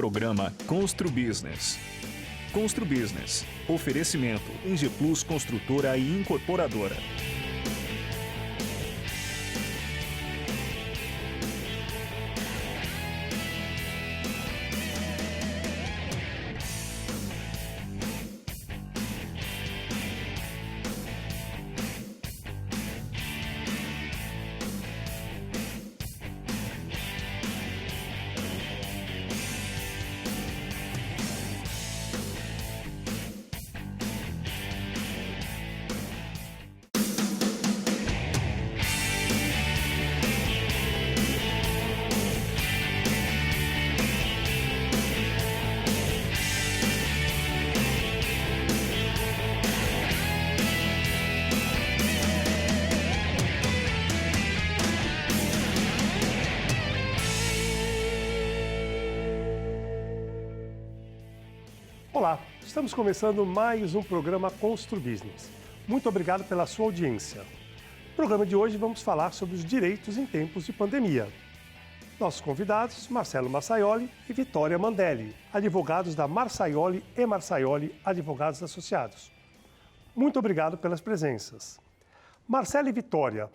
programa Constru Business. Constru Business. Oferecimento Engie Plus Construtora e Incorporadora. Olá, estamos começando mais um programa Constru Business. Muito obrigado pela sua audiência. No programa de hoje vamos falar sobre os direitos em tempos de pandemia. Nossos convidados, Marcelo Marsaioli e Vitória Mandelli, advogados da Marsaioli e Marsaioli Advogados Associados. Muito obrigado pelas presenças. Marcelo e Vitória,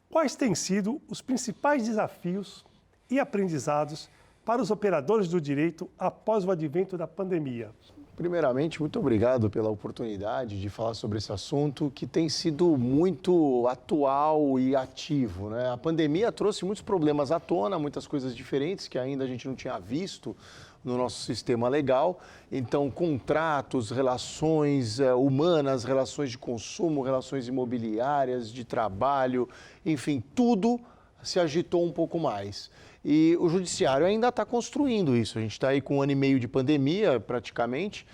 quais têm sido os principais desafios e aprendizados para os operadores do direito após o advento da pandemia? Primeiramente, muito obrigado pela oportunidade de falar sobre esse assunto que tem sido muito atual e ativo, né? A pandemia trouxe muitos problemas à tona, muitas coisas diferentes que ainda a gente não tinha visto no nosso sistema legal. Então, contratos, relações humanas, relações de consumo, relações imobiliárias, de trabalho, enfim, tudo se agitou um pouco mais. E o judiciário ainda está construindo isso. A gente está aí com 1 ano e meio de pandemia, praticamente.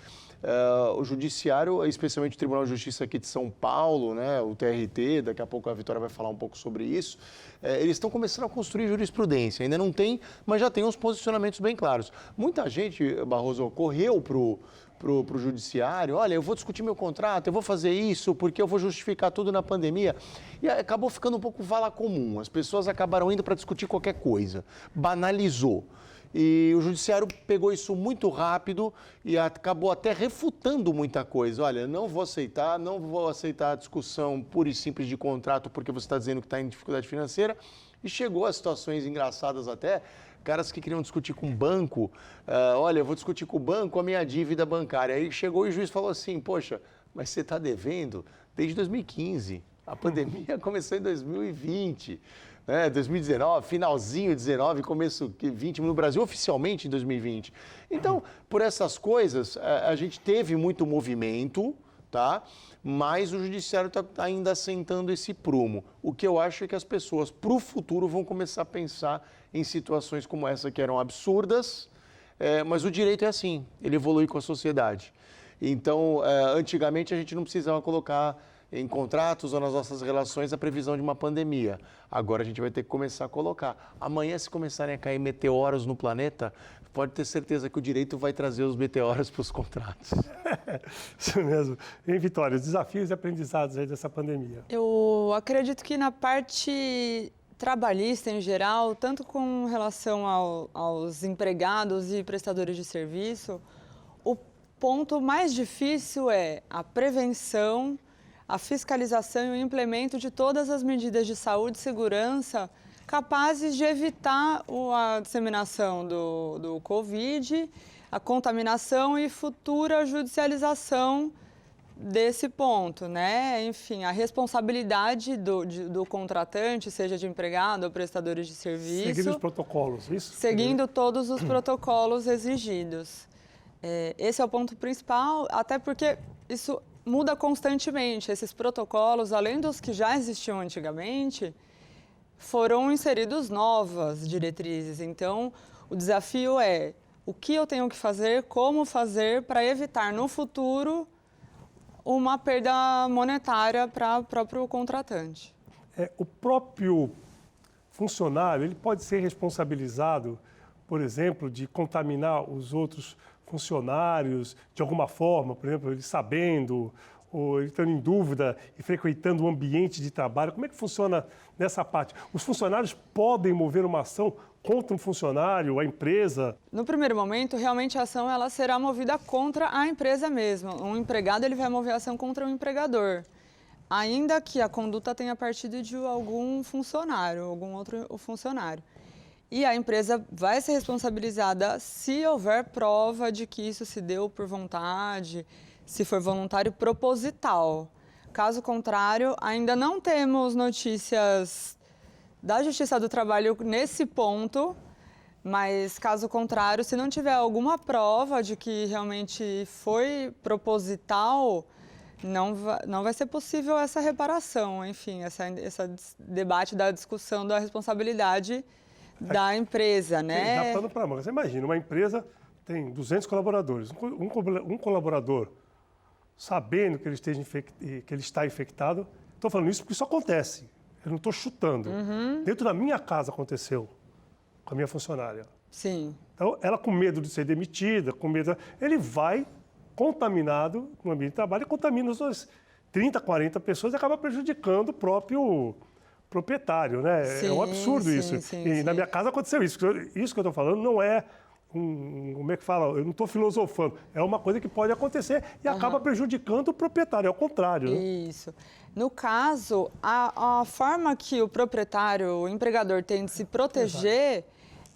O judiciário, especialmente o Tribunal de Justiça aqui de São Paulo, né, o TRT, daqui a pouco a Vitória vai falar um pouco sobre isso, eles estão começando a construir jurisprudência. Ainda não tem, mas já tem uns posicionamentos bem claros. Muita gente, Barroso, correu para o judiciário, olha, eu vou discutir meu contrato, eu vou fazer isso porque eu vou justificar tudo na pandemia. E acabou ficando um pouco vala comum, as pessoas acabaram indo para discutir qualquer coisa, banalizou. E o judiciário pegou isso muito rápido e acabou até refutando muita coisa. Olha, não vou aceitar a discussão pura e simples de contrato porque você está dizendo que está em dificuldade financeira. E chegou a situações engraçadas até, caras que queriam discutir com o banco, olha, eu vou discutir com o banco a minha dívida bancária. Aí chegou e o juiz falou assim, poxa, mas você está devendo desde 2015, a pandemia começou em 2020, né? 2019, finalzinho de 19, começo de 20, no Brasil oficialmente em 2020. Então, por essas coisas, a gente teve muito movimento, tá? Mas o judiciário está ainda assentando esse prumo. O que eu acho é que as pessoas, para o futuro, vão começar a pensar em situações como essa que eram absurdas, mas o direito é assim, ele evolui com a sociedade. Então, antigamente a gente não precisava colocar em contratos ou nas nossas relações a previsão de uma pandemia. Agora a gente vai ter que começar a colocar. Amanhã, se começarem a cair meteoros no planeta, pode ter certeza que o direito vai trazer os meteoros para os contratos. Isso mesmo. E Vitória, os desafios e aprendizados aí dessa pandemia? Eu acredito que na parte trabalhista em geral, tanto com relação aos empregados e prestadores de serviço, o ponto mais difícil é a prevenção, a fiscalização e o implemento de todas as medidas de saúde e segurança capazes de evitar a disseminação do Covid, a contaminação e futura judicialização desse ponto, né? Enfim, a responsabilidade do contratante, seja de empregado ou prestadores de serviço. Seguindo os protocolos, isso? Seguindo todos os protocolos exigidos. Esse é o ponto principal, até porque isso muda constantemente. Esses protocolos, além dos que já existiam antigamente, foram inseridos novas diretrizes. Então, o desafio é o que eu tenho que fazer, como fazer para evitar no futuro uma perda monetária para o próprio contratante. O próprio funcionário, ele pode ser responsabilizado, por exemplo, de contaminar os outros funcionários de alguma forma, por exemplo, ele sabendo ou ele estando em dúvida e frequentando o ambiente de trabalho. Como é que funciona nessa parte? Os funcionários podem mover uma ação contra um funcionário, a empresa? No primeiro momento, realmente a ação ela será movida contra a empresa mesmo. Um empregado ele vai mover a ação contra o empregador, ainda que a conduta tenha partido de algum funcionário, algum outro funcionário. E a empresa vai ser responsabilizada se houver prova de que isso se deu por vontade, se for voluntário proposital. Caso contrário, ainda não temos notícias da Justiça do Trabalho nesse ponto, mas caso contrário, se não tiver alguma prova de que realmente foi proposital, não vai ser possível essa reparação, enfim, esse debate da discussão da responsabilidade da empresa, né? Dá pano para manga. Você imagina, uma empresa tem 200 colaboradores, um colaborador sabendo que ele está infectado, estou falando isso porque isso acontece. Eu não estou chutando. Dentro da minha casa aconteceu com a minha funcionária. Sim. Então, ela com medo de ser demitida, com medo... Ele vai contaminado no ambiente de trabalho e contamina as 30, 40 pessoas e acaba prejudicando o próprio proprietário, né? Sim, é um absurdo isso. Sim. Na minha casa aconteceu isso. Isso que eu estou falando não é como é que fala? Eu não estou filosofando. É uma coisa que pode acontecer e acaba prejudicando o proprietário. É o contrário. Né? Isso. No caso, a forma que o proprietário, o empregador tem de se proteger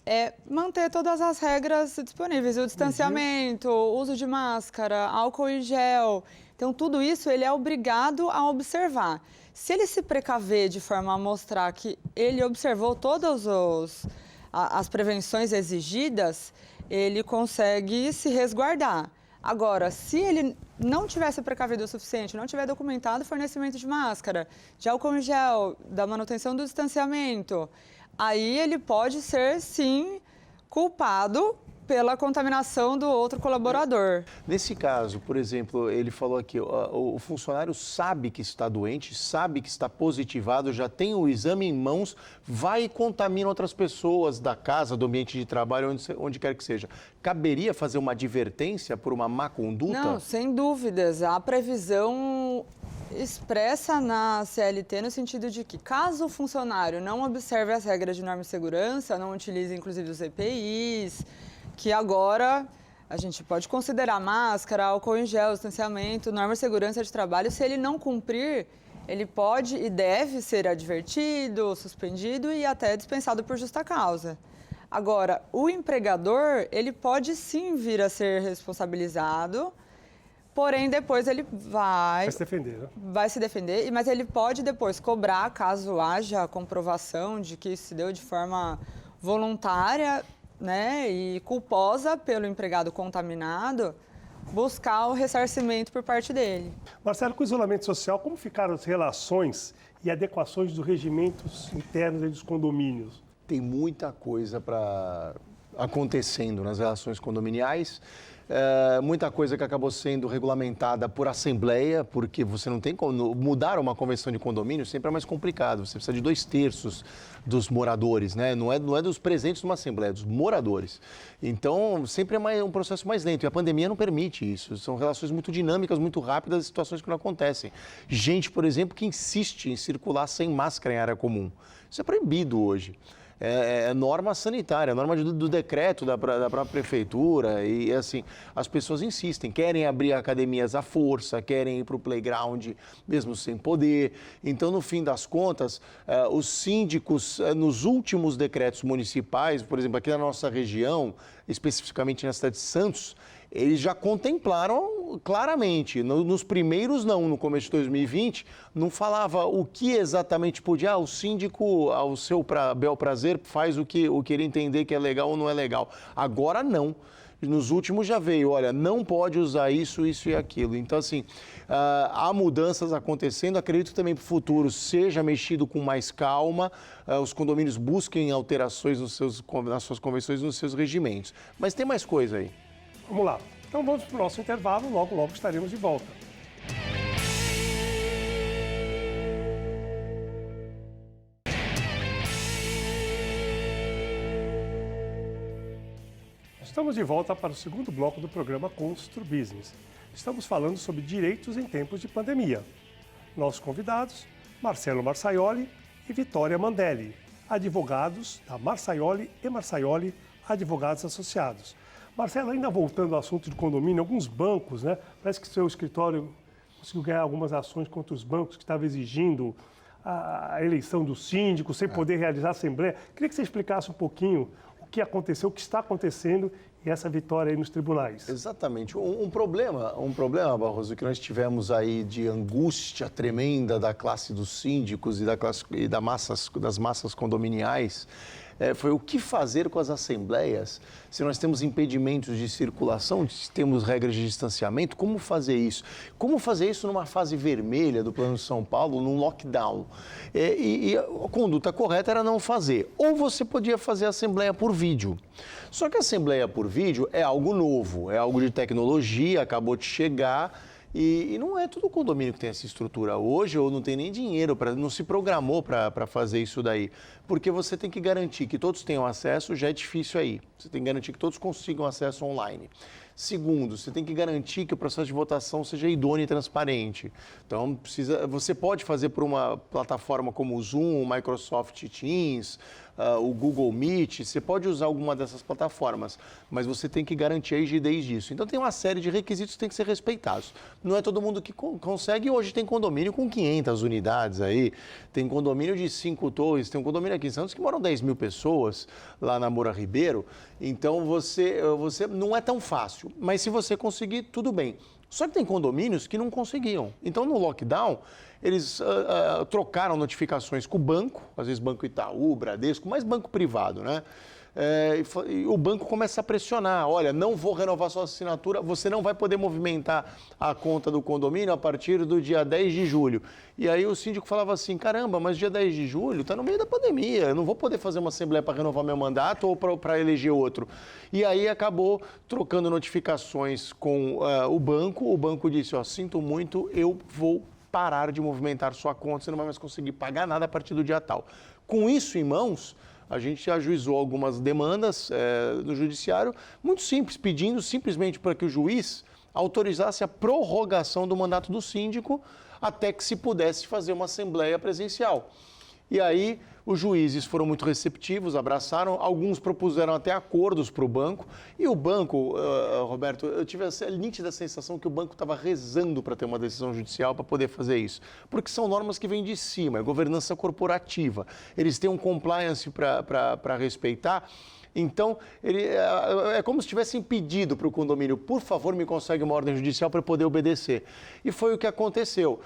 é manter todas as regras disponíveis. O distanciamento, o uso de máscara, álcool e gel. Então, tudo isso ele é obrigado a observar. Se ele se precaver de forma a mostrar que ele observou todas as prevenções exigidas, ele consegue se resguardar. Agora, se ele não tivesse precavido o suficiente, não tiver documentado o fornecimento de máscara, de álcool em gel, da manutenção do distanciamento, aí ele pode ser, sim, culpado pela contaminação do outro colaborador. Nesse caso, por exemplo, ele falou aqui, o funcionário sabe que está doente, sabe que está positivado, já tem o exame em mãos, vai e contamina outras pessoas da casa, do ambiente de trabalho, onde quer que seja. Caberia fazer uma advertência por uma má conduta? Não, sem dúvidas. A previsão expressa na CLT no sentido de que, caso o funcionário não observe as regras de norma de segurança, não utilize inclusive os EPIs, que agora a gente pode considerar máscara, álcool em gel, distanciamento, norma de segurança de trabalho. Se ele não cumprir, ele pode e deve ser advertido, suspendido e até dispensado por justa causa. Agora, o empregador, ele pode sim vir a ser responsabilizado, porém depois ele vai se defender, né? Vai se defender, mas ele pode depois cobrar, caso haja comprovação de que isso se deu de forma voluntária, né, e culposa pelo empregado contaminado, buscar o ressarcimento por parte dele. Marcelo, com o isolamento social, como ficaram as relações e adequações dos regimentos internos dos condomínios? Tem muita coisa acontecendo nas relações condominiais. Muita coisa que acabou sendo regulamentada por assembleia, porque você não tem como mudar uma convenção de condomínio, sempre é mais complicado. Você precisa de 2/3 dos moradores, né? Não é dos presentes numa assembleia, é dos moradores. Então, sempre é um processo mais lento. E a pandemia não permite isso. São relações muito dinâmicas, muito rápidas, situações que não acontecem. Gente, por exemplo, que insiste em circular sem máscara em área comum. Isso é proibido hoje. É norma sanitária, norma do decreto da própria prefeitura e assim, as pessoas insistem, querem abrir academias à força, querem ir para o playground mesmo sem poder. Então, no fim das contas, os síndicos, nos últimos decretos municipais, por exemplo, aqui na nossa região, especificamente na cidade de Santos, eles já contemplaram claramente, nos primeiros não, no começo de 2020, não falava o que exatamente podia, o síndico, ao seu bel prazer, faz o que ele entender que é legal ou não é legal. Agora não. Nos últimos já veio, olha, não pode usar isso, isso e aquilo. Então, assim, há mudanças acontecendo, acredito que também para o futuro seja mexido com mais calma, os condomínios busquem alterações nas suas convenções, nos seus regimentos. Mas tem mais coisa aí. Vamos lá. Então vamos para o nosso intervalo, logo estaremos de volta. Estamos de volta para o segundo bloco do programa Constru Business. Estamos falando sobre direitos em tempos de pandemia. Nossos convidados, Marcelo Marçaioli e Vitória Mandelli. advogados da Marçaioli e Marçaioli Advogados Associados. Marcelo, ainda voltando ao assunto de condomínio, alguns bancos, né? Parece que seu escritório conseguiu ganhar algumas ações contra os bancos que estavam exigindo a eleição do síndico, sem poder realizar a assembleia. Queria que você explicasse um pouquinho o que aconteceu, o que está acontecendo e essa vitória aí nos tribunais. Exatamente. Um problema, Barroso, que nós tivemos aí de angústia tremenda da classe dos síndicos e das massas condominiais, foi o que fazer com as assembleias, se nós temos impedimentos de circulação, se temos regras de distanciamento, como fazer isso? Como fazer isso numa fase vermelha do Plano de São Paulo, num lockdown? E a conduta correta era não fazer. Ou você podia fazer a assembleia por vídeo. Só que a assembleia por vídeo é algo novo, é algo de tecnologia, acabou de chegar. E não é todo condomínio que tem essa estrutura hoje, ou não tem nem dinheiro, não se programou para fazer isso daí. Porque você tem que garantir que todos tenham acesso, já é difícil aí. Você tem que garantir que todos consigam acesso online. Segundo, você tem que garantir que o processo de votação seja idôneo e transparente. Então, você pode fazer por uma plataforma como o Zoom, o Microsoft Teams, o Google Meet, você pode usar alguma dessas plataformas, mas você tem que garantir a rigidez disso. Então, tem uma série de requisitos que tem que ser respeitados. Não é todo mundo que consegue. Hoje tem condomínio com 500 unidades aí, tem condomínio de 5 torres, tem um condomínio aqui em Santos que moram 10 mil pessoas, lá na Moura Ribeiro. Então, você não é tão fácil, mas se você conseguir, tudo bem. Só que tem condomínios que não conseguiam. Então, no lockdown, eles trocaram notificações com o banco, às vezes Banco Itaú, Bradesco, mas banco privado, né? E o banco começa a pressionar, olha, não vou renovar sua assinatura, você não vai poder movimentar a conta do condomínio a partir do dia 10 de julho. E aí o síndico falava assim, caramba, mas dia 10 de julho está no meio da pandemia, eu não vou poder fazer uma assembleia para renovar meu mandato ou para eleger outro. E aí acabou trocando notificações com o banco disse, ó, sinto muito, eu vou parar de movimentar sua conta, você não vai mais conseguir pagar nada a partir do dia tal. Com isso em mãos, a gente ajuizou algumas demandas no judiciário, muito simples, pedindo simplesmente para que o juiz autorizasse a prorrogação do mandato do síndico até que se pudesse fazer uma assembleia presencial. E aí os juízes foram muito receptivos, abraçaram, alguns propuseram até acordos para o banco. E o banco, Roberto, eu tive a nítida sensação que o banco estava rezando para ter uma decisão judicial para poder fazer isso. Porque são normas que vêm de cima, é governança corporativa. Eles têm um compliance para respeitar. Então, é como se tivessem pedido para o condomínio, por favor, me consegue uma ordem judicial para poder obedecer. E foi o que aconteceu.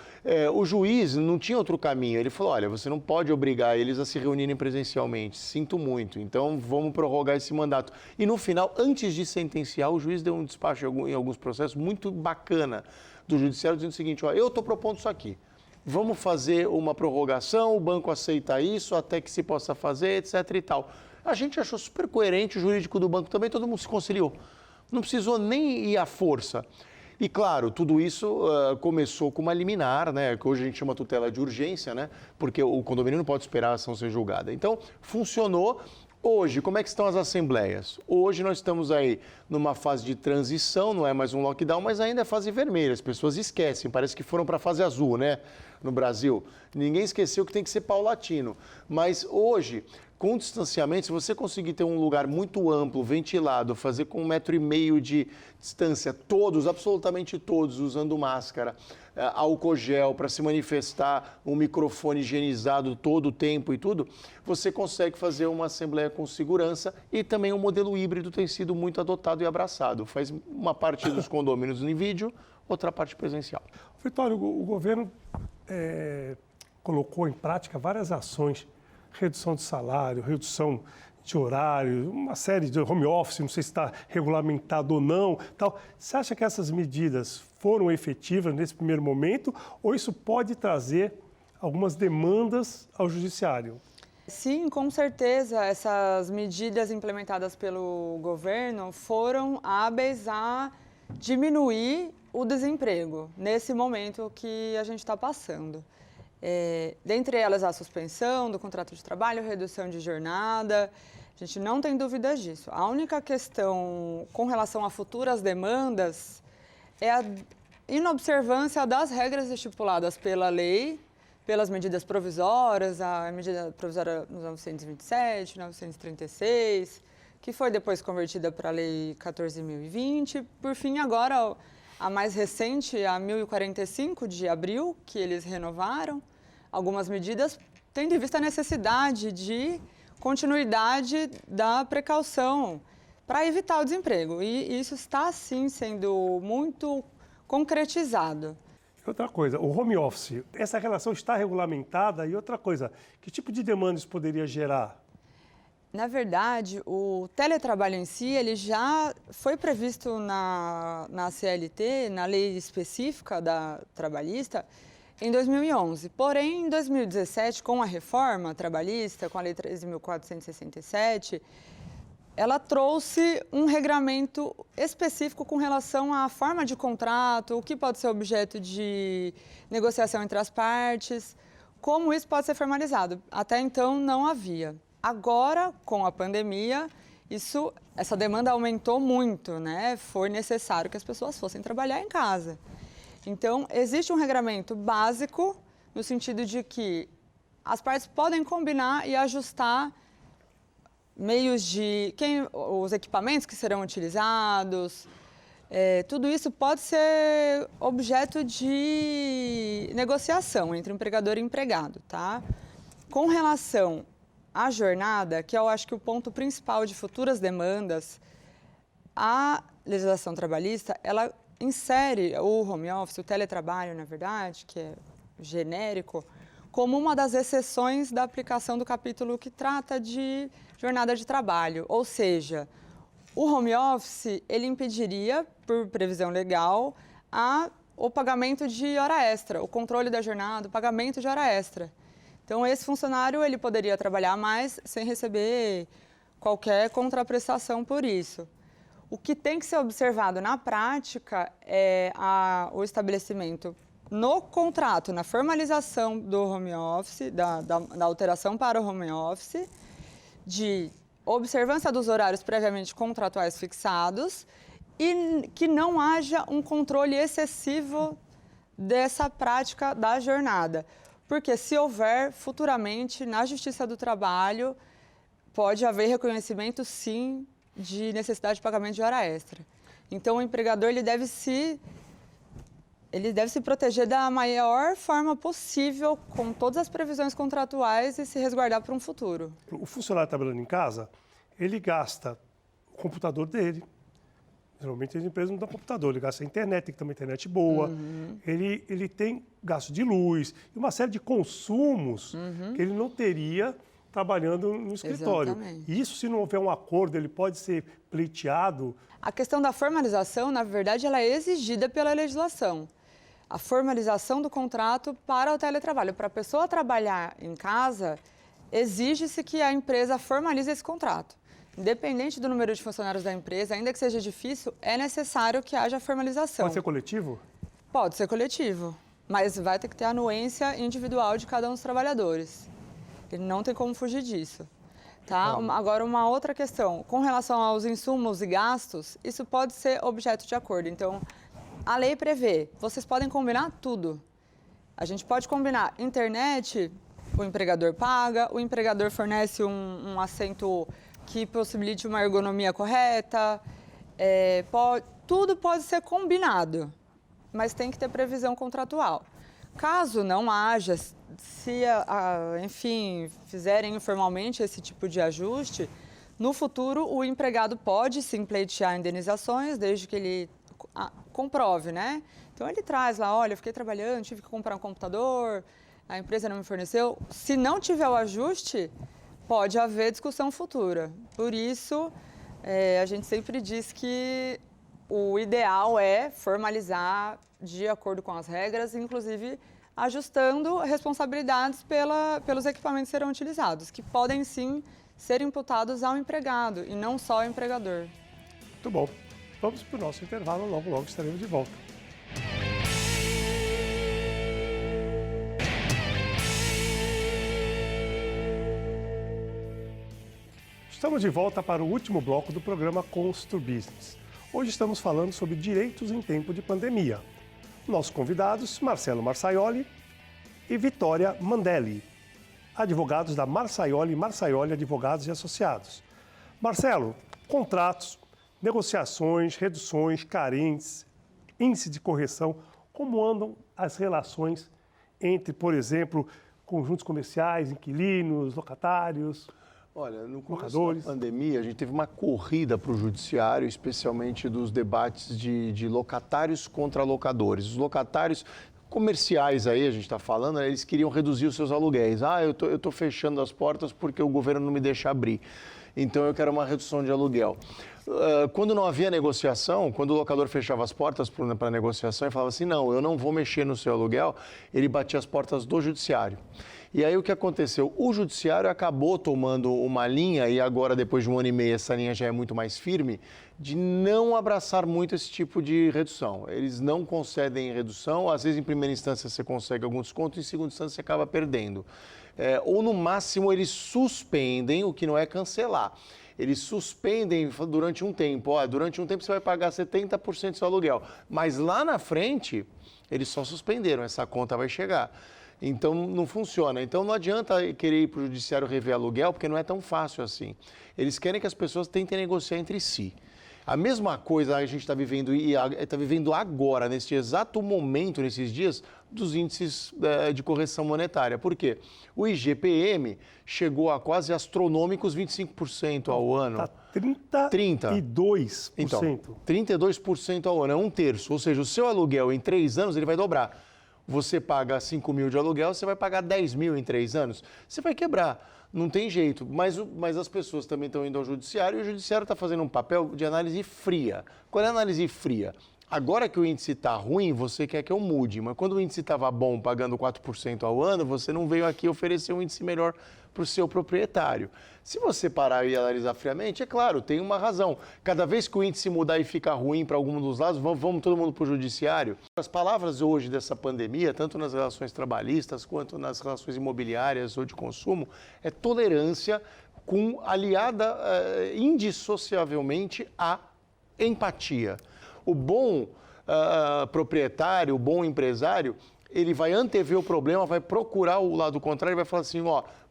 O juiz não tinha outro caminho. Ele falou, olha, você não pode obrigar eles a se reunirem presencialmente. Sinto muito. Então, vamos prorrogar esse mandato. E no final, antes de sentenciar, o juiz deu um despacho em alguns processos muito bacana do judiciário, dizendo o seguinte, ó, eu estou propondo isso aqui. Vamos fazer uma prorrogação, o banco aceita isso até que se possa fazer, etc. e tal. A gente achou super coerente, o jurídico do banco também, todo mundo se conciliou. Não precisou nem ir à força. E, claro, tudo isso começou com uma liminar, né, que hoje a gente chama tutela de urgência, né, porque o condomínio não pode esperar a ação ser julgada. Então, funcionou. Hoje, como é que estão as assembleias? Hoje nós estamos aí numa fase de transição, não é mais um lockdown, mas ainda é fase vermelha. As pessoas esquecem, parece que foram para a fase azul, né, no Brasil. Ninguém esqueceu que tem que ser paulatino. Mas hoje, com distanciamento, se você conseguir ter um lugar muito amplo, ventilado, fazer com 1,5 metro de distância, todos, absolutamente todos, usando máscara, álcool gel para se manifestar, um microfone higienizado todo o tempo e tudo, você consegue fazer uma assembleia com segurança e também o modelo híbrido tem sido muito adotado e abraçado. Faz uma parte dos condomínios em vídeo, outra parte presencial. Vitório, o governo colocou em prática várias ações, redução de salário, redução de horário, uma série de home office, não sei se está regulamentado ou não, tal. Você acha que essas medidas foram efetivas nesse primeiro momento ou isso pode trazer algumas demandas ao judiciário? Sim, com certeza, essas medidas implementadas pelo governo foram hábeis a diminuir o desemprego nesse momento que a gente está passando. Dentre elas, a suspensão do contrato de trabalho, redução de jornada, a gente não tem dúvidas disso. A única questão com relação a futuras demandas é a inobservância das regras estipuladas pela lei pelas medidas provisórias, a medida provisória 927, 936, que foi depois convertida para a Lei 14.020. Por fim, agora, a mais recente, a 1045 de abril, que eles renovaram algumas medidas, tendo em vista a necessidade de continuidade da precaução para evitar o desemprego. E isso está, sim, sendo muito concretizado. Outra coisa, o home office, essa relação está regulamentada? E outra coisa, que tipo de demanda isso poderia gerar? Na verdade, o teletrabalho em si, ele já foi previsto na CLT, na lei específica da trabalhista, em 2011. Porém, em 2017, com a reforma trabalhista, com a Lei 13.467, ela trouxe um regramento específico com relação à forma de contrato, o que pode ser objeto de negociação entre as partes, como isso pode ser formalizado. Até então, não havia. Agora, com a pandemia, essa demanda aumentou muito, né? Foi necessário que as pessoas fossem trabalhar em casa. Então, existe um regramento básico, no sentido de que as partes podem combinar e ajustar os equipamentos que serão utilizados, tudo isso pode ser objeto de negociação entre empregador e empregado, tá? Com relação à jornada, que eu acho que o ponto principal de futuras demandas, a legislação trabalhista, ela insere o home office, o teletrabalho, na verdade, que é genérico, como uma das exceções da aplicação do capítulo que trata de jornada de trabalho. Ou seja, o home office, ele impediria, por previsão legal, o pagamento de hora extra, o controle da jornada, o pagamento de hora extra. Então, esse funcionário, ele poderia trabalhar mais sem receber qualquer contraprestação por isso. O que tem que ser observado na prática é o estabelecimento no contrato, na formalização do home office, da alteração para o home office, de observância dos horários previamente contratuais fixados e que não haja um controle excessivo dessa prática da jornada. Porque se houver futuramente na Justiça do Trabalho, pode haver reconhecimento, sim, de necessidade de pagamento de hora extra. Então, o empregador ele deve se proteger da maior forma possível, com todas as previsões contratuais e se resguardar para um futuro. O funcionário trabalhando em casa, ele gasta o computador dele. Geralmente as empresas não dão computador, ele gasta a internet, tem que ter uma internet boa. Ele tem gasto de luz e uma série de consumos que ele não teria trabalhando no escritório. Exatamente. E isso, se não houver um acordo, ele pode ser pleiteado. A questão da formalização, na verdade, ela é exigida pela legislação. A formalização do contrato para o teletrabalho. Para a pessoa trabalhar em casa, exige-se que a empresa formalize esse contrato. Independente do número de funcionários da empresa, ainda que seja difícil, é necessário que haja formalização. Pode ser coletivo? Pode ser coletivo, mas vai ter que ter a anuência individual de cada um dos trabalhadores. Ele não tem como fugir disso. Tá? Agora, uma outra questão. Com relação aos insumos e gastos, isso pode ser objeto de acordo. Então, a lei prevê, vocês podem combinar tudo. A gente pode combinar internet, o empregador paga, o empregador fornece um assento que possibilite uma ergonomia correta. Tudo pode ser combinado, mas tem que ter previsão contratual. Caso não haja, se, enfim, fizerem informalmente esse tipo de ajuste, no futuro o empregado pode sim pleitear indenizações, desde que ele comprove, né? Então ele traz lá, olha, eu fiquei trabalhando, tive que comprar um computador, a empresa não me forneceu. Se não tiver o ajuste, pode haver discussão futura. Por isso, a gente sempre diz que o ideal é formalizar de acordo com as regras, inclusive ajustando responsabilidades pelos equipamentos que serão utilizados, que podem sim ser imputados ao empregado e não só ao empregador. Muito bom. Vamos para o nosso intervalo, logo estaremos de volta. Estamos de volta para o último bloco do programa Constru Business. Hoje estamos falando sobre direitos em tempo de pandemia. Nossos convidados, Marcelo Marçaioli e Vitória Mandelli, advogados da Marçaioli Advogados e Associados. Marcelo, contratos, negociações, reduções, carentes, índice de correção, como andam as relações entre, por exemplo, conjuntos comerciais, inquilinos, locatários? Olha, no começo da pandemia, a gente teve uma corrida para o judiciário, especialmente dos debates de locatários contra locadores. Os locatários comerciais aí, a gente está falando, eles queriam reduzir os seus aluguéis. Eu estou fechando as portas porque o governo não me deixa abrir. Então, eu quero uma redução de aluguel. Quando não havia negociação, quando o locador fechava as portas para negociação e falava assim, não, eu não vou mexer no seu aluguel, ele batia as portas do judiciário. E aí o que aconteceu? O judiciário acabou tomando uma linha, e agora depois de 1 ano e meio essa linha já é muito mais firme, de não abraçar muito esse tipo de redução. Eles não concedem redução, às vezes em primeira instância você consegue algum desconto, em segunda instância você acaba perdendo. Ou no máximo eles suspendem, o que não é cancelar. Eles suspendem durante um tempo. Durante um tempo você vai pagar 70% do seu aluguel. Mas lá na frente, eles só suspenderam, essa conta vai chegar. Então, não funciona. Então, não adianta querer ir para o judiciário rever aluguel, porque não é tão fácil assim. Eles querem que as pessoas tentem negociar entre si. A mesma coisa a gente está vivendo agora, neste exato momento, nesses dias, dos índices de correção monetária. Por quê? O IGPM chegou a quase astronômicos 25% ao ano. Está 32%. Então, 32% ao ano, é um terço. Ou seja, o seu aluguel em 3 anos ele vai dobrar. Você paga 5 mil de aluguel, você vai pagar 10 mil em 3 anos. Você vai quebrar. Não tem jeito, mas as pessoas também estão indo ao judiciário e o judiciário está fazendo um papel de análise fria. Qual é a análise fria? Agora que o índice está ruim, você quer que eu mude, mas quando o índice estava bom, pagando 4% ao ano, você não veio aqui oferecer um índice melhor para o seu proprietário. Se você parar e analisar friamente, é claro, tem uma razão. Cada vez que o índice mudar e ficar ruim para algum dos lados, vamos todo mundo para o judiciário. As palavras hoje dessa pandemia, tanto nas relações trabalhistas quanto nas relações imobiliárias ou de consumo, é tolerância aliada indissociavelmente à empatia. O bom proprietário, o bom empresário, ele vai antever o problema, vai procurar o lado contrário e vai falar assim,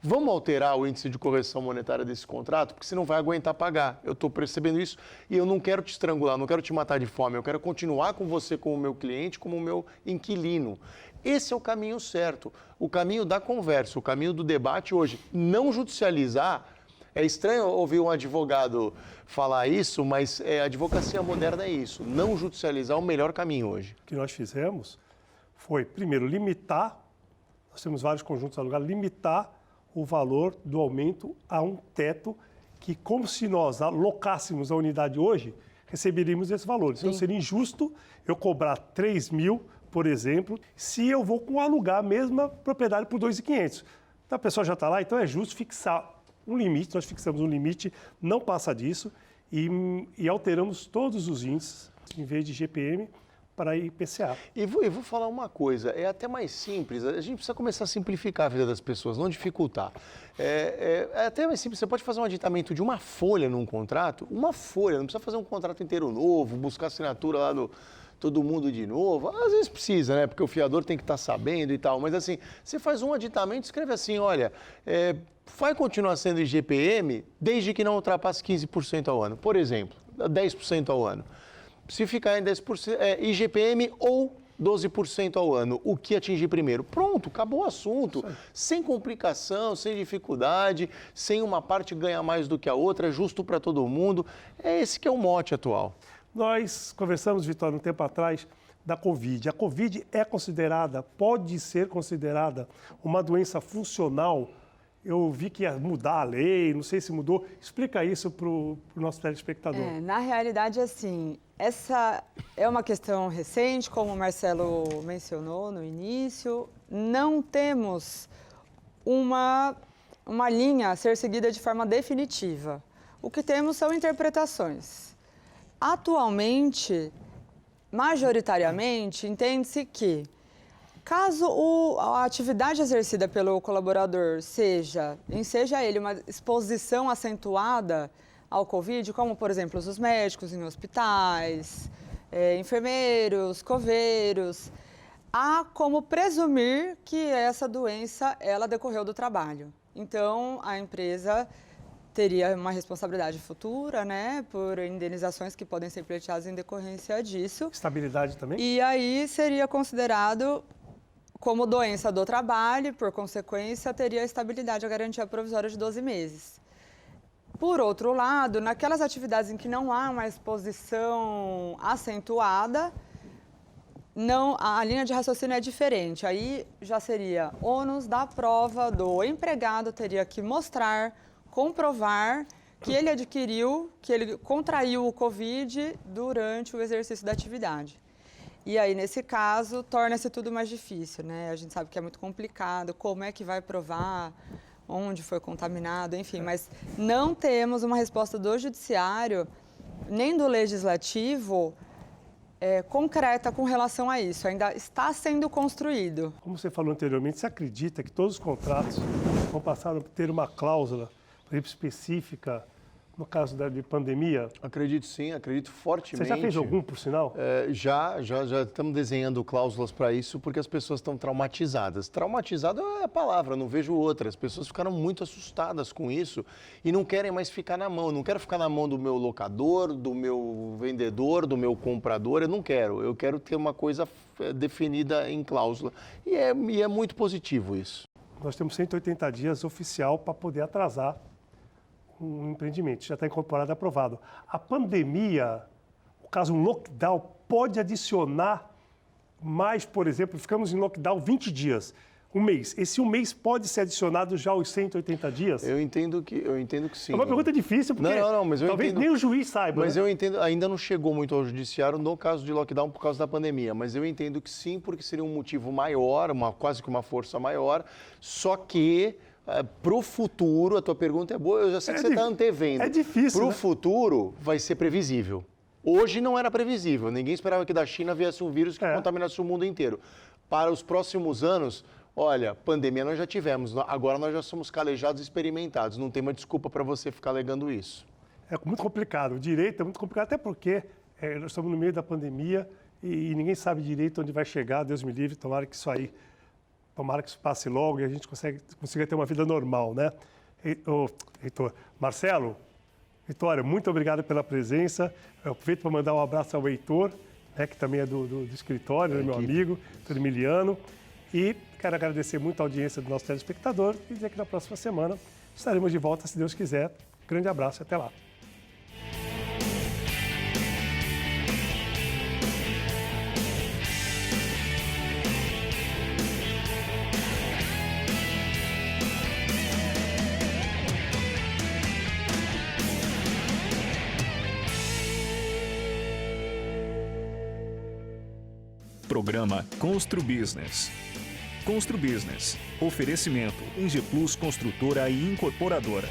vamos alterar o índice de correção monetária desse contrato, porque você não vai aguentar pagar. Eu estou percebendo isso e eu não quero te estrangular, não quero te matar de fome, eu quero continuar com você como meu cliente, como meu inquilino. Esse é o caminho certo, o caminho da conversa, o caminho do debate hoje. Não judicializar. É estranho ouvir um advogado falar isso, mas a advocacia moderna é isso. Não judicializar é o melhor caminho hoje. O que nós fizemos foi, primeiro, limitar, nós temos vários conjuntos alugados, limitar o valor do aumento a um teto que, como se nós alocássemos a unidade hoje, receberíamos esse valor. Então, seria injusto eu cobrar 3 mil, por exemplo, se eu vou alugar a mesma propriedade por 2.500. Então, a pessoa já está lá, então é justo fixar um limite, nós fixamos um limite, não passa disso, e alteramos todos os índices, em vez de GPM, para IPCA. E vou falar uma coisa, é até mais simples, a gente precisa começar a simplificar a vida das pessoas, não dificultar. É até mais simples, você pode fazer um aditamento de uma folha num contrato, uma folha, não precisa fazer um contrato inteiro novo, buscar assinatura lá do todo mundo de novo. Às vezes precisa, né? Porque o fiador tem que estar sabendo e tal, mas assim, você faz um aditamento, escreve assim, olha, vai continuar sendo IGPM desde que não ultrapasse 15% ao ano, por exemplo, 10% ao ano. Se ficar em 10%, IGPM ou 12% ao ano, o que atingir primeiro? Pronto, acabou o assunto. Sem complicação, sem dificuldade, sem uma parte ganhar mais do que a outra, justo para todo mundo. É esse que é o mote atual. Nós conversamos, Vitória, um tempo atrás, da Covid. A Covid pode ser considerada uma doença funcional. Eu vi que ia mudar a lei, não sei se mudou. Explica isso para o nosso telespectador. Na realidade, assim, essa é uma questão recente, como o Marcelo mencionou no início. Não temos uma linha a ser seguida de forma definitiva. O que temos são interpretações. Atualmente, majoritariamente, entende-se que, caso a atividade exercida pelo colaborador seja ele uma exposição acentuada ao Covid, como, por exemplo, os médicos em hospitais, enfermeiros, coveiros, há como presumir que essa doença ela decorreu do trabalho. Então, a empresa teria uma responsabilidade futura, né, por indenizações que podem ser pleiteadas em decorrência disso. Estabilidade também? E aí seria considerado como doença do trabalho e, por consequência, teria a estabilidade, a garantia provisória de 12 meses. Por outro lado, naquelas atividades em que não há uma exposição acentuada, a linha de raciocínio é diferente. Aí já seria ônus da prova do empregado, teria que mostrar, comprovar que ele adquiriu, que ele contraiu o Covid durante o exercício da atividade. E aí, nesse caso, torna-se tudo mais difícil, né? A gente sabe que é muito complicado, como é que vai provar, onde foi contaminado, enfim. Mas não temos uma resposta do judiciário, nem do legislativo, concreta com relação a isso. Ainda está sendo construído. Como você falou anteriormente, você acredita que todos os contratos vão passar a ter uma cláusula, por exemplo, específica no caso de pandemia? Acredito sim, acredito fortemente. Você já fez algum, por sinal? Já estamos desenhando cláusulas para isso porque as pessoas estão traumatizadas. Traumatizado é a palavra, não vejo outra. As pessoas ficaram muito assustadas com isso e não querem mais ficar na mão. Eu não quero ficar na mão do meu locador, do meu vendedor, do meu comprador. Eu não quero. Eu quero ter uma coisa definida em cláusula. E é muito positivo isso. Nós temos 180 dias oficial para poder atrasar um empreendimento, já está incorporado e aprovado. A pandemia, no caso um lockdown, pode adicionar mais, por exemplo, ficamos em lockdown 20 dias, um mês. Esse um mês pode ser adicionado já aos 180 dias? Eu entendo que sim. É uma pergunta difícil, porque mas eu talvez entendo, nem o juiz saiba. Mas né? eu entendo, ainda não chegou muito ao judiciário no caso de lockdown por causa da pandemia, mas eu entendo que sim, porque seria um motivo maior, quase que uma força maior, só que para o futuro, a tua pergunta é boa, eu já sei que você está antevendo. É difícil, Para o né? futuro, vai ser previsível. Hoje não era previsível, ninguém esperava que da China viesse um vírus que contaminasse o mundo inteiro. Para os próximos anos, olha, pandemia nós já tivemos, agora nós já somos calejados e experimentados, não tem uma desculpa para você ficar alegando isso. É muito complicado, o direito é muito complicado, até porque nós estamos no meio da pandemia e ninguém sabe direito onde vai chegar, Deus me livre, tomara que isso passe logo e a gente consiga ter uma vida normal, né? Heitor, Marcelo, Vitória, muito obrigado pela presença. Eu aproveito para mandar um abraço ao Heitor, né, que também é do escritório, né, meu amigo, Heitor Emiliano. E quero agradecer muito a audiência do nosso telespectador e dizer que na próxima semana estaremos de volta, se Deus quiser. Grande abraço e até lá. Programa Constru Business. Constru Business. Oferecimento Ingeplus Construtora e Incorporadora.